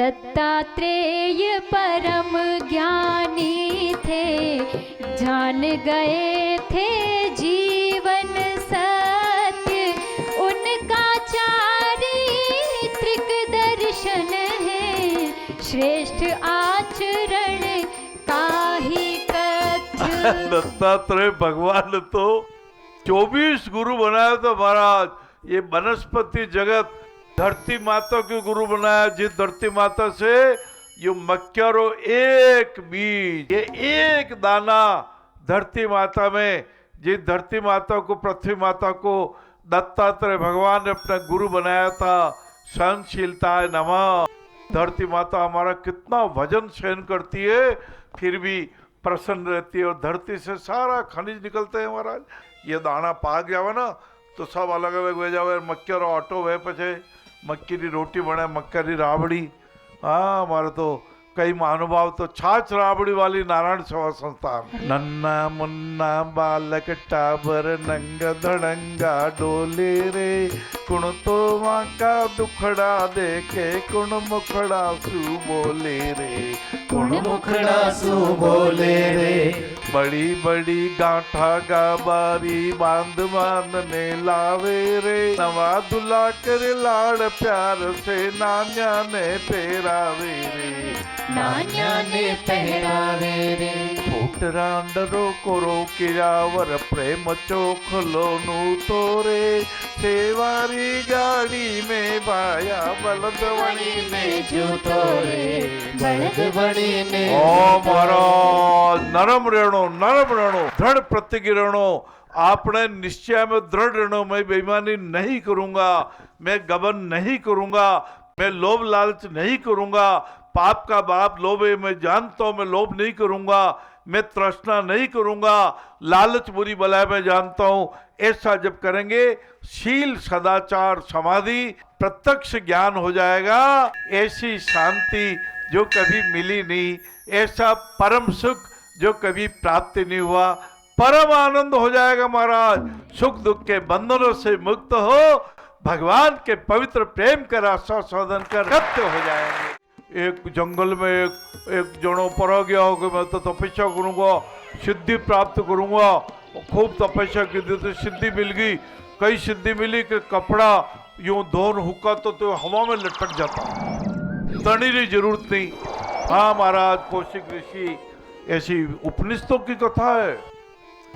दत्तात्रेय परम ज्ञानी थे, जान गए थे जीवन सत्य, उनका चारित्रिक दर्शन है, श्रेष्ठ आचरण काहि कथ्य। दत्तात्रेय भगवान ने तो 24 गुरु बनाया था महाराज। ये वनस्पति जगत धरती माता के गुरु बनाया, जिस धरती माता से ये मक्यारो एक बीज, ये एक दाना धरती माता में, जिस धरती माता को, पृथ्वी माता को दत्तात्रेय भगवान ने अपना गुरु बनाया था। सहनशीलता नमः। धरती माता हमारा कितना वजन सहन करती है, फिर भी प्रसन्न रहती है, और धरती से सारा खनिज निकलते हैं महाराज। ये दाना पाक जावे ना तो सब अलग अलग हो जावे। मक्यारो आटो वे पछे मक्की रोटी बने, मक्का राबड़ी। हाँ, हमारे तो कई महानुभाव तो छाछ राबड़ी वाली नारायण सेवा संस्थान। नन्ना मुन्ना बालक टाबर नंग धड़ंगा डोले रे, कुण तो माँ का दुखड़ा देखे कुण मुखड़ा सू बोले रे, कुण मुखड़ा सू बोले रे। बड़ी बड़ी गांठा गाबारी बांध बांधने लावे रे, नवा दुला कर लाड़ प्यार से नान्या ने पेरावे रे, नान्या ने पहरावे रे। फूट रांडरो कोरो किरावर प्रेम चोखलो नू तोरे, सेवारी गाड़ी में बाया बलदवणी में जो तोरे, बलदवणी ने। ओ महाराज, नरम रहणो, नरम रहणो, दृढ़ प्रतिज्ञ रहणो। आपने निश्चय में दृढ़ रहणो, मैं बेईमानी नहीं करूंगा, मैं गबन नहीं करूंगा, मैं लोभ लालच नहीं करूंगा। पाप का बाप लोभ है, मैं जानता हूं, मैं लोभ नहीं करूंगा, मैं तृष्णा नहीं करूंगा, लालच बुरी बला मैं जानता हूं। ऐसा जब करेंगे, शील सदाचार समाधि प्रत्यक्ष ज्ञान हो जाएगा। ऐसी शांति जो कभी मिली नहीं, ऐसा परम सुख जो कभी प्राप्त नहीं हुआ, परम आनंद हो जाएगा महाराज। सुख दुख के बंधनों से मुक्त हो, भगवान के पवित्र प्रेम का आस्वादन कर सत्य हो जाएंगे। एक जंगल में एक जनो पर गया हो कि मैं तो तपस्या करूंगा, सिद्धि प्राप्त करूंगा। खूब तपस्या की थी तो सिद्धि मिल गई। कई सिद्धि मिली कि कपड़ा यूं धोन हुक्का तो हवा में लटक जाता, तनी की जरूरत नहीं। हाँ महाराज, कौशिक ऋषि, ऐसी उपनिषदों की कथा है।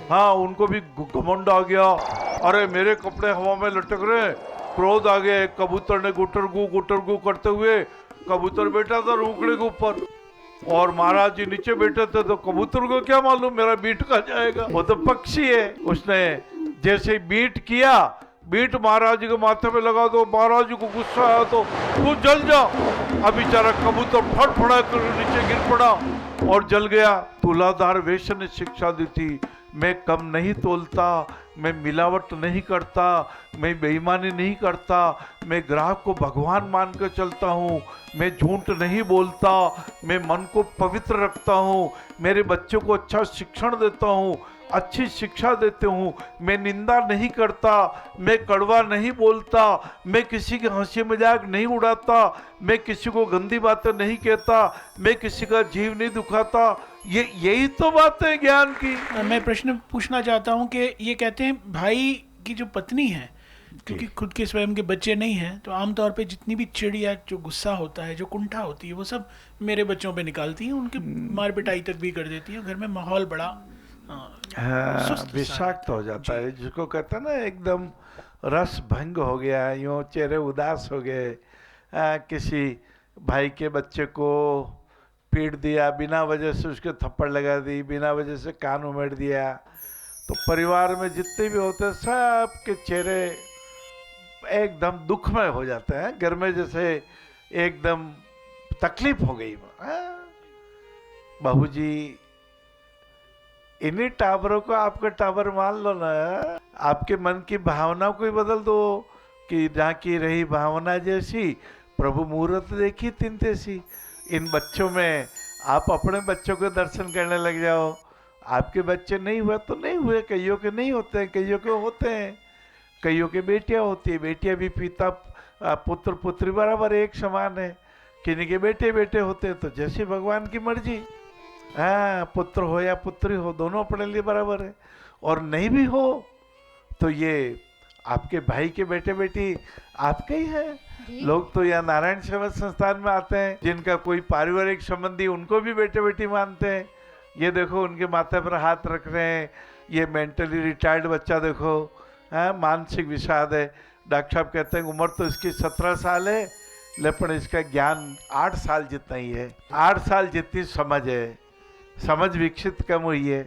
हाँ, उनको भी घमंड आ गया, अरे मेरे कपड़े हवा में लटक रहे। क्रोध आ गया। कबूतर ने गुटर गु करते हुए, कबूतर बैठा था रूखड़े के ऊपर और महाराज जी नीचे बैठे थे, तो कबूतर को क्या मालूम मेरा बीट कहाँ जाएगा, वो तो पक्षी है। उसने जैसे बीट किया, बीट महाराज जी के माथे पे लगा, तो महाराज जी को गुस्सा आया, तो तू जल जा। अब बेचारा कबूतर फड़फड़ा कर नीचे गिर पड़ा और जल गया। तुलाधार वैश्य ने शिक्षा दी थी, मैं कम नहीं तोलता, मैं मिलावट नहीं करता, मैं बेईमानी नहीं करता, मैं ग्राहक को भगवान मान कर चलता हूँ, मैं झूठ नहीं बोलता, मैं मन को पवित्र रखता हूँ, मेरे बच्चों को अच्छा शिक्षण देता हूँ, अच्छी शिक्षा देते हूँ, मैं निंदा नहीं करता, मैं कड़वा नहीं बोलता, मैं किसी की हंसी मजाक नहीं उड़ाता, मैं किसी को गंदी बातें नहीं कहता, मैं किसी का जीव नहीं दुखाता। यही तो बात है ज्ञान की। मैं प्रश्न पूछना चाहता हूँ कि ये कहते हैं भाई की जो पत्नी है, क्योंकि खुद के स्वयं के बच्चे नहीं हैं, तो आमतौर पे जितनी भी चिड़ या जो गुस्सा होता है, जो कुंठा होती है, वो सब मेरे बच्चों पे निकालती हैं, उनके मार पिटाई तक भी कर देती है। घर में माहौल बड़ा विषाक्त हो जाता है, जिसको कहते हैं ना एकदम रस भंग हो गया, यूँ चेहरे उदास हो गए। किसी भाई के बच्चे को पीट दिया, बिना वजह से उसके थप्पड़ लगा दी, बिना वजह से कान उमेड़ दिया, तो परिवार में जितने भी होते हैं सबके चेहरे एकदम दुखमय हो जाते हैं। घर में जैसे एकदम तकलीफ हो गई। बहू जी, इन्हीं टावरों को आपका टावर मान लो ना, आपके मन की भावना को ही बदल दो कि जहाँ की रही भावना जैसी प्रभु मुहूर्त देखी तिन तैसी। इन बच्चों में आप अपने बच्चों के दर्शन करने लग जाओ। आपके बच्चे नहीं हुए तो नहीं हुए, कईयों के नहीं होते हैं, कईयों के होते हैं, कईयों के बेटियां होती है। बेटियां भी पिता पुत्र पुत्री बराबर एक समान है, किन्हीं के बेटे बेटे होते तो जैसे भगवान की मर्जी। हाँ, पुत्र हो या पुत्री हो दोनों अपने लिए बराबर है। और नहीं भी हो तो ये आपके भाई के बेटे बेटी आपके ही हैं। जी। लोग तो यहाँ नारायण सेवा संस्थान में आते हैं, जिनका कोई पारिवारिक संबंधी उनको भी बेटे बेटी मानते हैं। ये देखो उनके माथे पर हाथ रख रहे हैं। ये मेंटली रिटायर्ड बच्चा देखो, हाँ, मानसिक विषाद है। डॉक्टर साहब कहते हैं उम्र तो इसकी 17 साल है, लेकिन इसका ज्ञान 8 साल जितना ही है। 8 साल जितनी समझ है, समझ विकसित कम हुई है।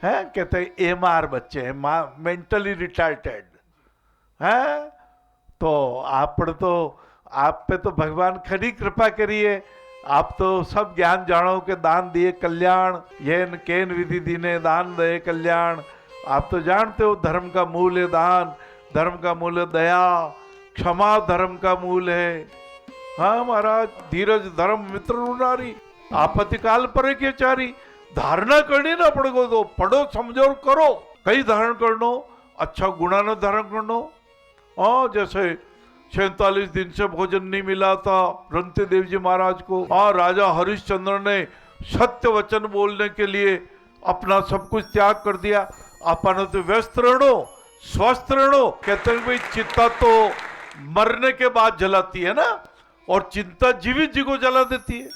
हैं, कहते हैं MR बच्चे हैं, मेंटली रिटार्टेड हैं। तो आप पे तो भगवान खरी कृपा करिए। आप तो सब ज्ञान जानो के दान दिए कल्याण, येन केन विधि दीने दान दे कल्याण। आप तो जानते हो धर्म का मूल है दान, धर्म का मूल है दया, क्षमा धर्म का मूल है। हाँ महाराज, धीरज धर्म मित्र रुनारी, आपत्ति काल पर के चारी। धारणा करनी ना पड़ेगो तो पढ़ो समझो और करो। कई धारण करनो, अच्छा गुणा न धारण करनो। जैसे 47 दिन से भोजन नहीं मिला था रंती देव जी महाराज को। राजा हरिश्चंद्र ने सत्य वचन बोलने के लिए अपना सब कुछ त्याग कर दिया। अपन तो व्यस्त रहनो, स्वस्थ रहनो। कहते हैं भाई चिंता तो मरने के बाद जलाती है ना, और चिंता जीवित जी को जला देती है।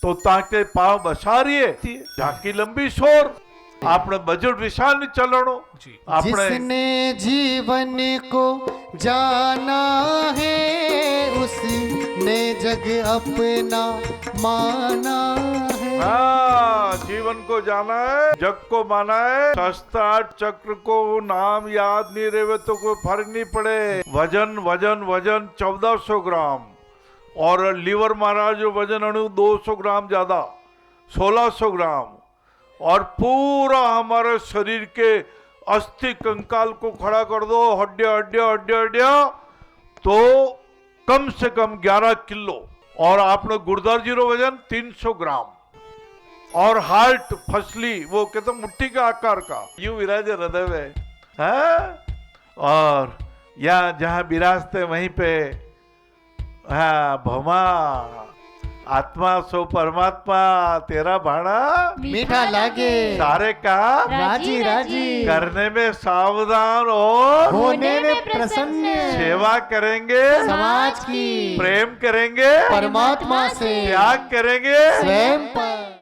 तो ताके पांव बसा रही है, झाकी लंबी शोर। आपने बजट विशाल नहीं चलानो। जिसने जीवन को जाना है उसने जग अपना माना है। हाँ, जीवन को जाना है, जग को माना है। शस्त्र चक्र को नाम याद नहीं रहे तो कोई फर्क नहीं पड़े। वजन वजन वजन 1400 ग्राम, और लीवर महाराज जो वजन अणु 200 ग्राम ज्यादा 1600 ग्राम, और पूरा हमारे शरीर के अस्थि कंकाल को खड़ा कर दो, हड्डियां हड्डियां हड्डियां हड्डियां, तो कम से कम 11 किलो। और आपने गुर्दार जीरो वजन 300 ग्राम, और हार्ट फसली वो कहते मुट्ठी का आकार का यूं विराजे हृदय में है। और यहाँ जहां विराजते वहीं पे हाँ भौमा आत्मा सो परमात्मा तेरा भाड़ा मीठा लागे सारे का राजी राजी करने में सावधान और होने में प्रसन्न। सेवा करेंगे समाज की प्रेम करेंगे परमात्मा से त्याग करेंगे स्वयं पर।